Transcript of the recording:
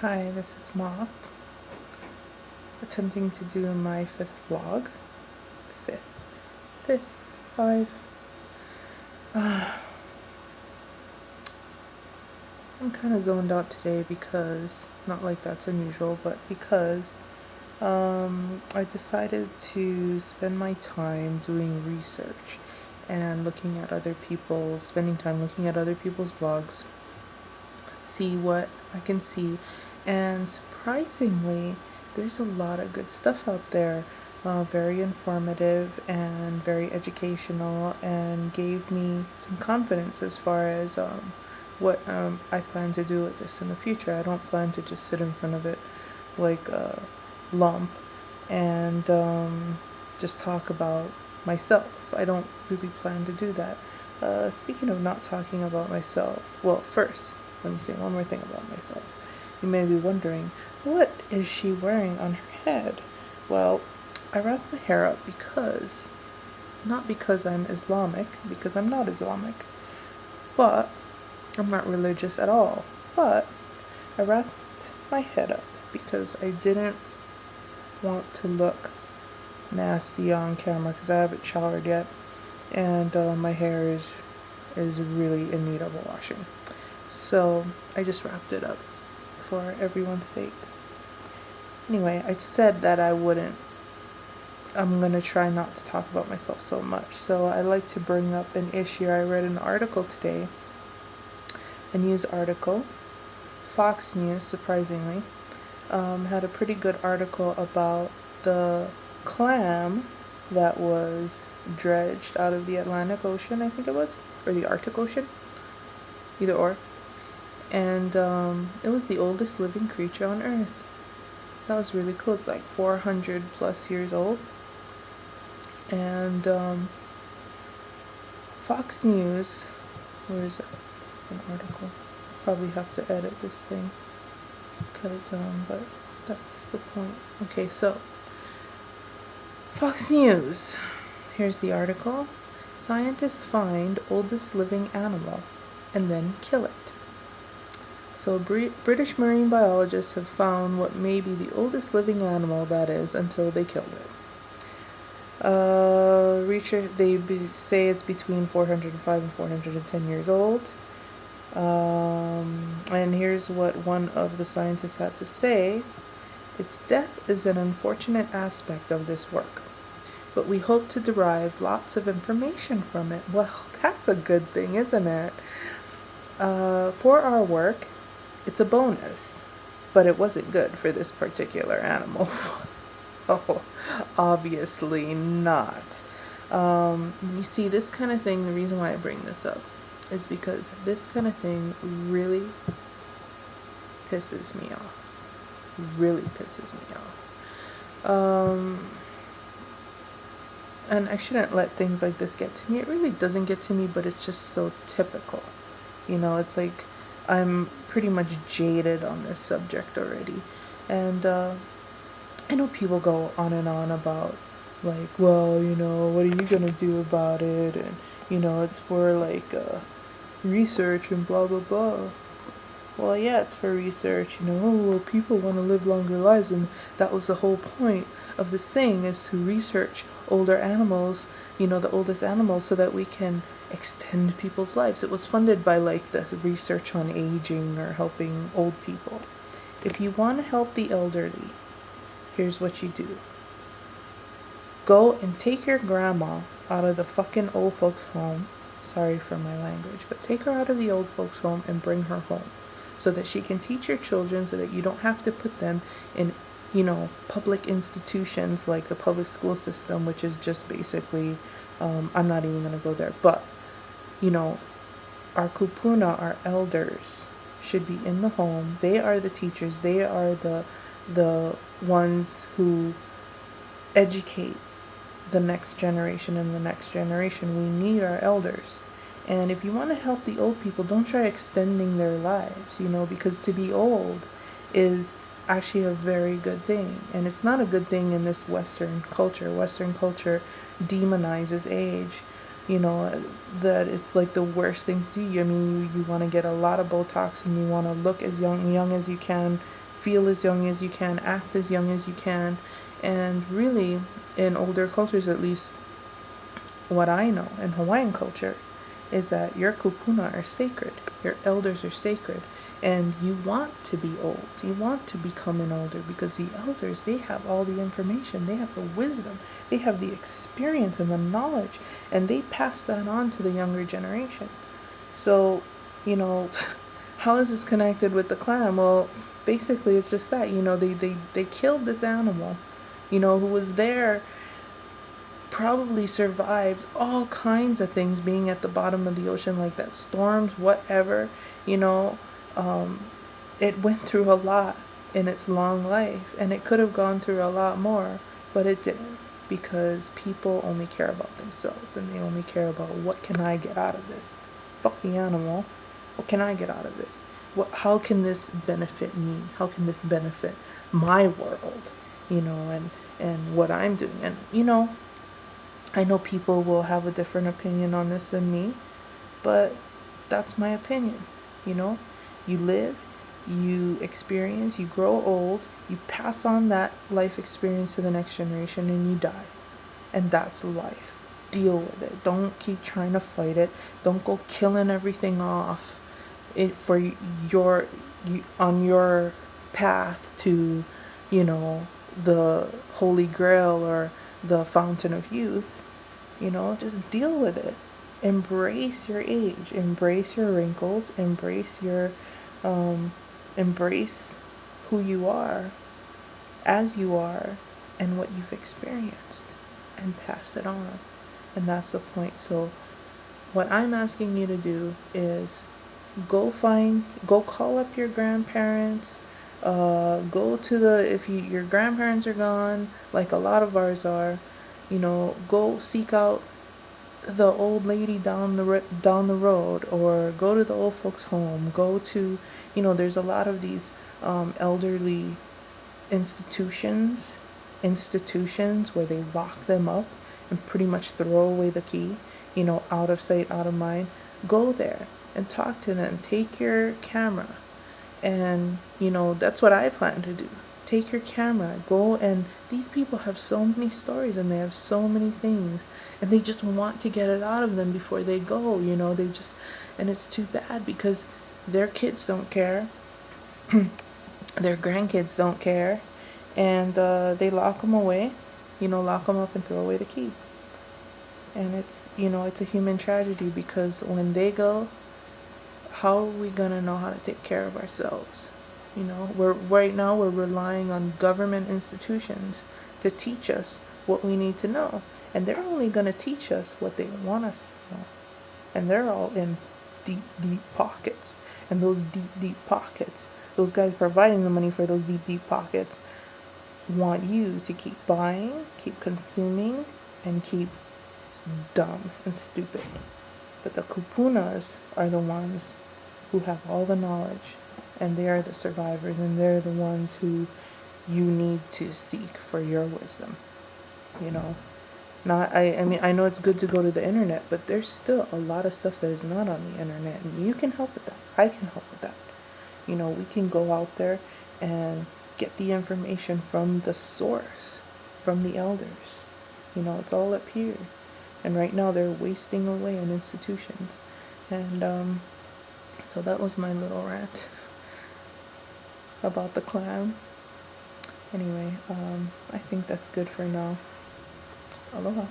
Hi, this is Moth, attempting to do my fifth vlog. Fifth, five. I'm kind of zoned out today because, not like that's unusual, but because I decided to spend my time doing research and spending time looking at other people's vlogs, see what I can see, and surprisingly, there's a lot of good stuff out there. Very informative and very educational, and gave me some confidence as far as what I plan to do with this in the future. I don't plan to just sit in front of it like a lump and just talk about myself. I don't really plan to do that. Speaking of not talking about myself, well, first, let me say one more thing about myself. You may be wondering, what is she wearing on her head? Well, I wrap my hair up not because I'm Islamic, because I'm not Islamic, but I'm not religious at all. But I wrapped my head up because I didn't want to look nasty on camera because I haven't showered yet, and my hair is really in need of a washing. So I just wrapped it up for everyone's sake. Anyway, I said that I'm gonna try not to talk about myself so much. So I like to bring up an issue. I read an article today, a news article. Fox News, surprisingly, had a pretty good article about the clam that was dredged out of the Atlantic Ocean, I think it was, or the Arctic Ocean, either or. And it was the oldest living creature on Earth. That was really cool. It's like 400 plus years old. And Fox News, where is it? An article. Probably have to edit this thing, cut it down, but that's the point. Okay, so Fox News. Here's the article. Scientists find oldest living animal and then kill it. So British marine biologists have found what may be the oldest living animal, that is, until they killed it. Say it's between 405 and 410 years old. And here's what one of the scientists had to say. Its death is an unfortunate aspect of this work, but we hope to derive lots of information from it. Well, that's a good thing, isn't it? For our work, it's a bonus, but it wasn't good for this particular animal. Oh, obviously not. You see, this kind of thing, the reason why I bring this up is because this kind of thing really pisses me off. Really pisses me off. And I shouldn't let things like this get to me. It really doesn't get to me, but it's just so typical. It's like I'm pretty much jaded on this subject already. And I know people go on and on about, like, well, what are you gonna do about it? And, it's for, like, research and blah, blah, blah. Well, yeah, it's for research, well, people want to live longer lives, and that was the whole point of this thing, is to research older animals, the oldest animals, so that we can extend people's lives. It was funded by, like, the research on aging or helping old people. If you want to help the elderly, here's what you do. Go and take your grandma out of the fucking old folks' home. Sorry for my language, but take her out of the old folks' home and bring her home, so that she can teach your children, so that you don't have to put them in, public institutions like the public school system, which is just basically, I'm not even going to go there, but, our kupuna, our elders, should be in the home. They are the teachers. They are the ones who educate the next generation and the next generation. We need our elders. And if you want to help the old people, don't try extending their lives, because to be old is actually a very good thing. And it's not a good thing in this Western culture. Western culture demonizes age, that it's like the worst thing to do. I mean, you want to get a lot of Botox and you want to look as young as you can feel as young as you can, act as young as you can. And really, in older cultures at least, what I know in Hawaiian culture is that your kupuna are sacred, your elders are sacred, and you want to be old. You want to become an elder because the elders, they have all the information, they have the wisdom, they have the experience and the knowledge, and they pass that on to the younger generation. So, you know, how is this connected with the clam? Well, basically it's just that, they killed this animal, who was there, probably survived all kinds of things being at the bottom of the ocean, like that, storms, whatever, you know. Um, it went through a lot in its long life, and it could have gone through a lot more, but it didn't, because people only care about themselves, and they only care about, what can I get out of this? Fuck the animal. What can I get out of this? How can this benefit me? How can this benefit my world? And what I'm doing. And I know people will have a different opinion on this than me, but that's my opinion. You know, you live, you experience, you grow old, you pass on that life experience to the next generation, and you die. And that's life. Deal with it. Don't keep trying to fight it. Don't go killing everything off for on your path to, the Holy Grail or the Fountain of Youth. Just deal with it. Embrace your age. Embrace your wrinkles. Um, embrace who you are, as you are, and what you've experienced, and pass it on. And that's the point. So what I'm asking you to do is go call up your grandparents. Go to if your grandparents are gone, like a lot of ours are, go seek out the old lady down the road, or go to the old folks home. Go to, there's a lot of these elderly institutions where they lock them up and pretty much throw away the key, out of sight, out of mind. Go there and talk to them. Take your camera, and that's what I plan to do. Take your camera, go, and these people have so many stories, and they have so many things, and they just want to get it out of them before they go. And it's too bad, because their kids don't care, their grandkids don't care, and they lock them away, lock them up and throw away the key. And it's a human tragedy, because when they go, how are we gonna know how to take care of ourselves? Right now we're relying on government institutions to teach us what we need to know, and they're only gonna teach us what they want us to know, and they're all in deep, deep pockets. And those deep, deep pockets, those guys providing the money for those deep, deep pockets, want you to keep buying, keep consuming, and keep dumb and stupid. But the kupunas are the ones who have all the knowledge, and they are the survivors, and they're the ones who you need to seek for your wisdom. Not I mean, I know it's good to go to the internet, but there's still a lot of stuff that is not on the internet, and you can help with that. I can help with that. We can go out there and get the information from the source, from the elders. It's all up here. And right now they're wasting away in institutions. And so that was my little rant about the clam. Anyway, I think that's good for now. Aloha.